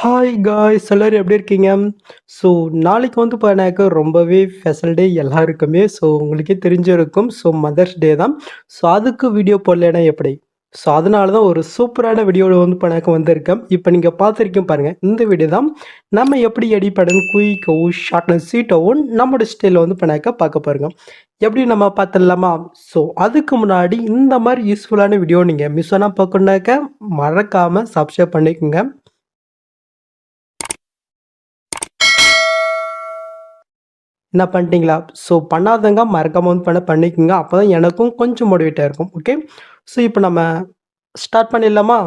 Hi guys எல்லாரும் எப்படி இருக்கீங்க? ஸோ நாளைக்கு வந்து பார்த்தீங்கன்னாக்க ரொம்பவே ஸ்பெஷல் டே எல்லாருக்குமே. ஸோ உங்களுக்கே தெரிஞ்சிருக்கும். ஸோ மதர்ஸ் டே தான். ஸோ அதுக்கு வீடியோ போடலைன்னா எப்படி? ஸோ அதனால தான் ஒரு சூப்பரான வீடியோவில் வந்து பண்ணாக்க வந்திருக்கேன். இப்போ நீங்கள் பார்த்துருக்கீங்க பாருங்கள். இந்த வீடியோ தான் நம்ம எப்படி எடிட் பண்ணணும் குயிக்காகவும் ஷார்ட் அண்ட் ஸ்வீட்டாகவும் நம்மளோட ஸ்டைலில் வந்து பண்ணாக்க பார்க்க பாருங்க. எப்படி நம்ம பார்த்துடலாமா? ஸோ அதுக்கு முன்னாடி இந்த மாதிரி யூஸ்ஃபுல்லான வீடியோ நீங்கள் மிஸ் ஆனால் பார்க்கணுன்னாக்க மறக்காமல் சப்ஸ்கிரைப் பண்ணிக்கோங்க. என்ன பண்ணிட்டீங்களா? ஸோ பண்ணாதவங்க மறக்காம வந்து பண்ணிக்கோங்க. அப்போ தான் எனக்கும் கொஞ்சம் மோட்டிவேட்டாக இருக்கும். ஓகே. ஸோ இப்போ நம்ம ஸ்டார்ட் பண்ணிடலாமா?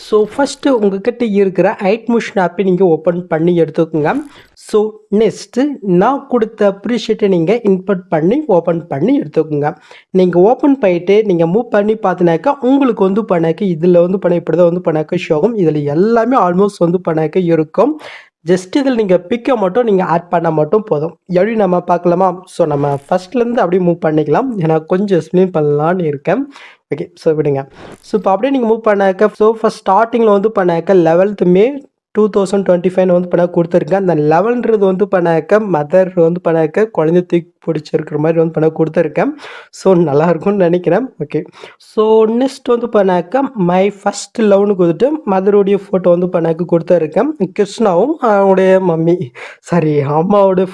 ஸோ ஃபஸ்ட்டு உங்ககிட்ட இருக்கிற ஐட்மோஷன் ஆப்பை நீங்கள் ஓப்பன் பண்ணி எடுத்துக்கோங்க. ஸோ நெக்ஸ்ட்டு நான் கொடுத்த அப்ரிஷியேட்டை நீங்கள் இன்புட் பண்ணி ஓப்பன் பண்ணி எடுத்துக்கோங்க. நீங்கள் ஓப்பன் பண்ணிவிட்டு நீங்கள் மூவ் பண்ணி பார்த்தினாக்கா உங்களுக்கு வந்து பண்ணாக்க இதில் வந்து பண்ண இப்படி தான் வந்து பண்ணாக்க ஷோ ஆகும். இதில் எல்லாமே ஆல்மோஸ்ட் வந்து பண்ணாக்க இருக்கும். ஜஸ்ட் இதில் நீங்கள் பிக்கை மட்டும் நீங்கள் ஆட் பண்ணால் மட்டும் போதும். எப்படி நம்ம பார்க்கலாமா? ஸோ நம்ம ஃபஸ்ட்லேருந்து அப்படியே மூவ் பண்ணிக்கலாம். ஏன்னா கொஞ்சம் எக்ஸ்பிளைன் பண்ணலான்னு இருக்கேன். ஓகே. ஸோ விடுங்க. ஸோ இப்போ அப்படியே நீங்கள் மூவ் பண்ணாக்க ஸோ ஃபஸ்ட் ஸ்டார்டிங்கில் வந்து பண்ணாக்க 11th May 2025 வந்து பண்ண கொடுத்துருக்கேன். அந்த 11ன்றது வந்து பண்ணாக்க மதர் வந்து பண்ணாக்க குழந்தை தூக்கி பிடிச்சிருக்கிற மாதிரி வந்து பண்ண கொடுத்துருக்கேன். ஸோ நல்லாயிருக்கும்னு நினைக்கிறேன். ஓகே. ஸோ நெக்ஸ்ட் வந்து பண்ணாக்க மை ஃபஸ்ட் லவ்னு கொடுத்துட்டு மதருடைய ஃபோட்டோ வந்து பண்ணாக்க கொடுத்துருக்கேன். கிருஷ்ணாவும் அவனுடைய மம்மி அம்மாவோட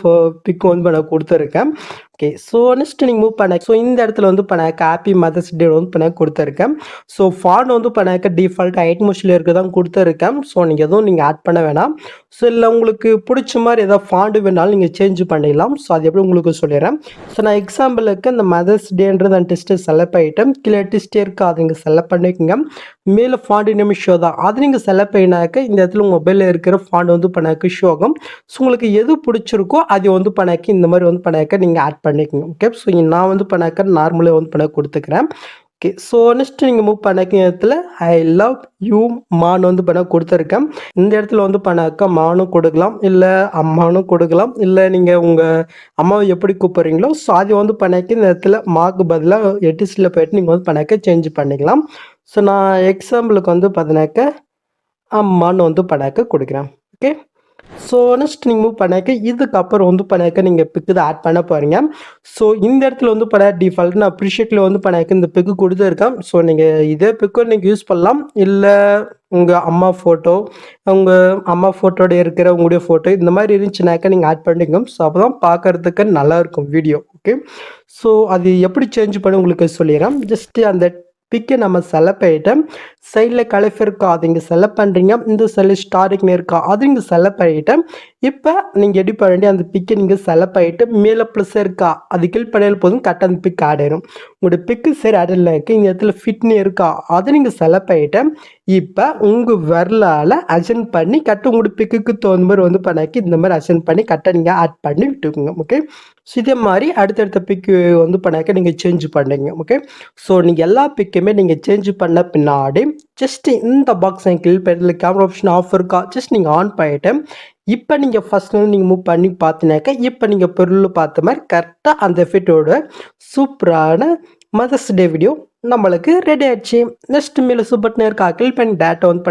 பிக் வந்து பண்ண கொடுத்துருக்கேன். ஓகே. ஸோ நெக்ஸ்ட் நீங்கள் மூவ் பண்ண ஸோ இந்த இடத்துல வந்து பண்ணாக்க ஹாப்பி மதர்ஸ் டே வந்து பண்ண கொடுத்துருக்கேன். ஸோ ஃபாண்ட் வந்து பண்ணாக்க டிஃபால்ட் ஐட் மோஷில் இருக்க தான் கொடுத்துருக்கேன். ஸோ நீங்கள் எதுவும் நீங்கள் ஆட் பண்ண வேணாம். ஸோ இல்லை உங்களுக்கு பிடிச்ச மாதிரி ஏதாவது ஃபாண்டு வேணாலும் நீங்கள் சேஞ்ச் பண்ணிடலாம். ஸோ அது எப்படி உங்களுக்கு சொல்லிடுறேன். ஸோ நான் எக்ஸாம்பிளுக்கு இந்த மதர்ஸ் டேன்றது அந்த டெஸ்ட்டு செலக்ட் பண்ணிட்டேன். கீழே டெஸ்ட்டே இருக்குது, அதை நீங்கள் செலக்ட் பண்ணிக்கோங்க. மேலே ஃபாண்ட் இனிமே ஷோ தான், அது நீங்கள் செலக்ட் பண்ணினாக்க இந்த இடத்துல மொபைலில் இருக்கிற ஃபாண்ட் வந்து பண்ணாக்க ஷோ ஆகும். ஸோ உங்களுக்கு எது பிடிச்சிருக்கோ அதை வந்து பண்ணாக்க இந்த மாதிரி வந்து பண்ணாக்க நீங்கள் ஆட் பண்ணிக்கோங்க. ஓகே. ஸோ நான் வந்து பண்ணாக்க நார்மலாக வந்து பண்ண கொடுத்துக்கிறேன். ஓகே. ஸோ நெக்ஸ்ட் நீங்கள் மூவ் பண்ணாக்க இடத்துல ஐ லவ் யூ மான் வந்து பண்ண கொடுத்துருக்கேன். இந்த இடத்துல வந்து பண்ணாக்க மானும் கொடுக்கலாம், இல்லை அம்மானும் கொடுக்கலாம், இல்லை நீங்கள் உங்கள் அம்மாவை எப்படி கூப்பிட்றீங்களோ ஸோ அதை வந்து பண்ணாக்க இந்த இடத்துல மாக்கு பதிலாக எட்டிஸில் போய்ட்டு நீங்கள் வந்து பண்ணாக்க சேஞ்ச் பண்ணிக்கலாம். ஸோ நான் எக்ஸாம்பிளுக்கு வந்து பார்த்தினாக்க அம்மான்னு வந்து பண்ணாக்க கொடுக்குறேன். ஓகே. ஸோ நெக்ஸ்ட் நீங்கள் மூவ் பண்ணாக்க இதுக்கப்புறம் வந்து பண்ணாக்க நீங்கள் பிக்கு தான் ஆட் பண்ண போகிறீங்க. ஸோ இந்த இடத்துல வந்து பண்ண டிஃபால்ட் நான் அப்ரிஷியேட்டில் வந்து பண்ணாக்க இந்த பிக்கு கொடுத்துருக்கேன். ஸோ நீங்கள் இதே பிக்கும் நீங்கள் யூஸ் பண்ணலாம், இல்லை உங்கள் அம்மா ஃபோட்டோ உங்கள் அம்மா ஃபோட்டோட இருக்கிற உங்களுடைய ஃபோட்டோ இந்த மாதிரி இருந்துச்சுனாக்கா நீங்கள் ஆட் பண்ணிக்கோங்க. ஸோ அப்போ தான் பார்க்குறதுக்கு நல்லாயிருக்கும் வீடியோ. ஓகே. ஸோ அது எப்படி சேஞ்ச் பண்ணி உங்களுக்கு சொல்லிடுறேன். ஜஸ்ட்டு அந்த பிக்கை நம்ம செலக்ட் பண்ணிவிட்டு சைடில் கலஃப் இருக்கா அது இங்கே செலக்ட் பண்ணுறீங்க. இந்த செல்லு ஸ்டாரிங்னு இருக்கா அது இங்கே செலக்ட் பண்ணிவிட்டு இப்போ நீங்கள் எடிட் பண்ண வேண்டிய அந்த பிக்கை நீங்கள் செலக்ட் பண்ணிவிட்டு மேலே ப்ளஸ் இருக்கா அது கிளிக் பண்ணால் போதும், கரெக்டாக அந்த பிக் ஆட் ஆயிடும். உங்களோட பிக்கு சரி ஆட் இல்லை இருக்குது, இந்த இடத்துல ஃபிட்னு இருக்கா அதை நீங்கள் செலக்ட் பண்ணிவிட்டு இப்போ உங்கள் விரலால் அஜென்ட் பண்ணி கரெக்டாக உங்களோட பிக்குக்கு தகுந்த மாதிரி வந்து பண்ணாக்கி இந்த மாதிரி அஜென்ட் பண்ணி கரெக்டாக நீங்கள் ஆட் பண்ணி விட்டுக்குங்க. ஓகே. ஸோ இதே மாதிரி அடுத்தடுத்த பிக்கு வந்து பண்ணாக்க நீங்கள் சேஞ்ச் பண்ணுறீங்க. ஓகே. ஸோ நீங்கள் எல்லா பிக்குமே நீங்கள் சேஞ்ச் பண்ண பின்னாடி ஜஸ்ட்டு இந்த பாக்ஸ் கிளிக் பண்ணி கேமரா ஆப்ஷன் ஆஃப் இருக்கா ஜஸ்ட் நீங்கள் ஆன் பண்ணிவிட்டு இப்போ நீங்கள் ஃபஸ்ட்லேருந்து நீங்கள் மூவ் பண்ணி பார்த்தினாக்கா இப்போ நீங்கள் பொருள் பார்த்த மாதிரி கரெக்டாக அந்த எஃபெக்டோட சூப்பரான மதர்ஸ் டே வீடியோ நம்மளுக்கு ரெடி ஆகிடுச்சு. நெக்ஸ்ட் மேலே சூப்பர்னு இருக்கா கிளிக் பண்ணி டேட்டா வந்து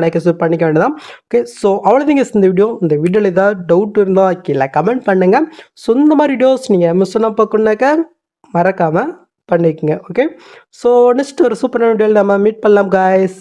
பண்ணிக்க வேண்டியதான். ஓகே. ஸோ அவ்வளோதாங்க இந்த வீடியோவில் ஏதாவது டவுட் இருந்தால் கீழே கமெண்ட் பண்ணுங்கள். ஸோ இந்த மாதிரி வீடியோஸ் நீங்கள் மிஸ் பண்ண பார்க்கணுன்னாக்கா மறக்காமல் பண்ணிக்கோங்க. ஓகே. ஸோ நெக்ஸ்ட் ஒரு சூப்பரான வீடியோவில் நம்ம மீட் பண்ணலாம் காய்ஸ்.